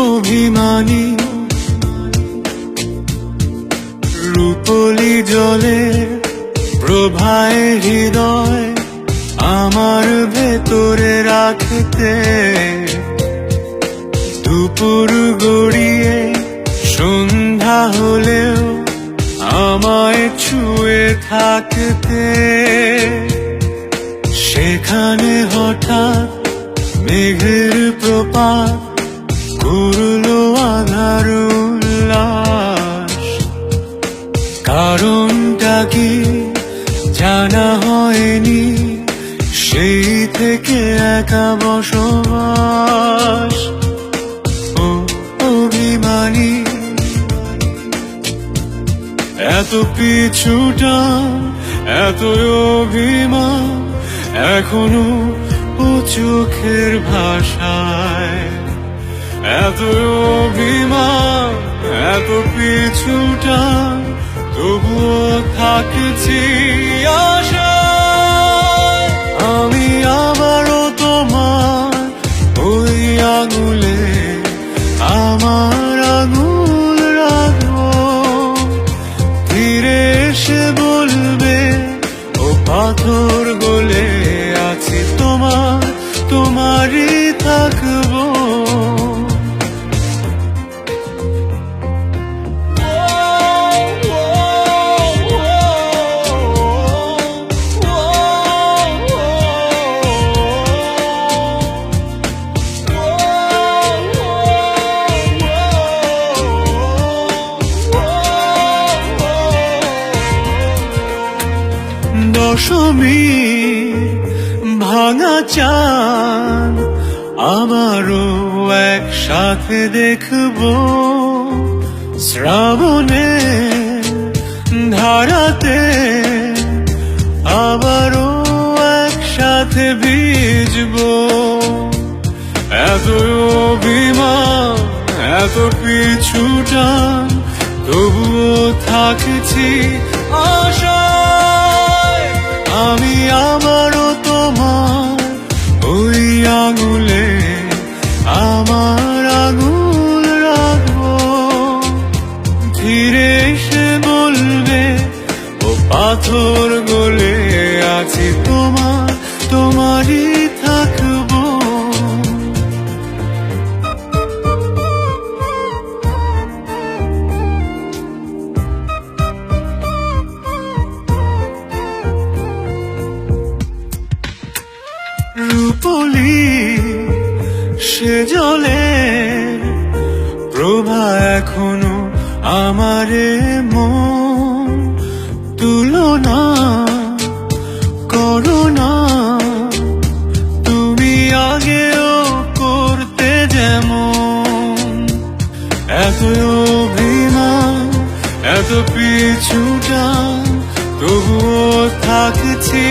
অভিমানী রূপলি জলে প্রভায় হৃদয় আমার ভেতরে রাখতে, দুপুর গড়িয়ে সন্ধ্যা হলেও আমায় ছুঁয়ে থাকতে, সেখানে হঠাৎ মেঘের প্রপাত করলো আধার উল্লাস। কারণটা কি জানা হয়নি, সেই থেকে একা বসবাস। ও অভিমানী এত পিছুটা, এত অভিমান এখনো ও চোখের ভাষায়, এত অভিমান এত পিছুটা তবুও থাকছি আশায়। আমি আবারও তোমার ওই আঙুলে আমার আঙুল রাখবো, ফিরে এসে বলবে ও পাথর গলে আছি তোমার, তোমারই থাকবো। দশমী ভাঙা চাঁদ আবারও একসাথে দেখবো, শ্রাবণে ধারাতে আবারও একসাথে ভিজবো। এত অভিমান এত পিছুটা তবুও থাকছি আশায়। আমি আবারও তোমার ওই আঙুলে আমার আঙুল রাখবো, ধীরে এসে বলবে ও পাথর গলে আছি তোমার, তোমারই থাকবো। রূপলি সে জলে প্রভা এখনো আমারে মন, তুলনা করো না তুমি আগেও করতে যেমন। এত অভিমান এত পিছুটা তবুও থাকছি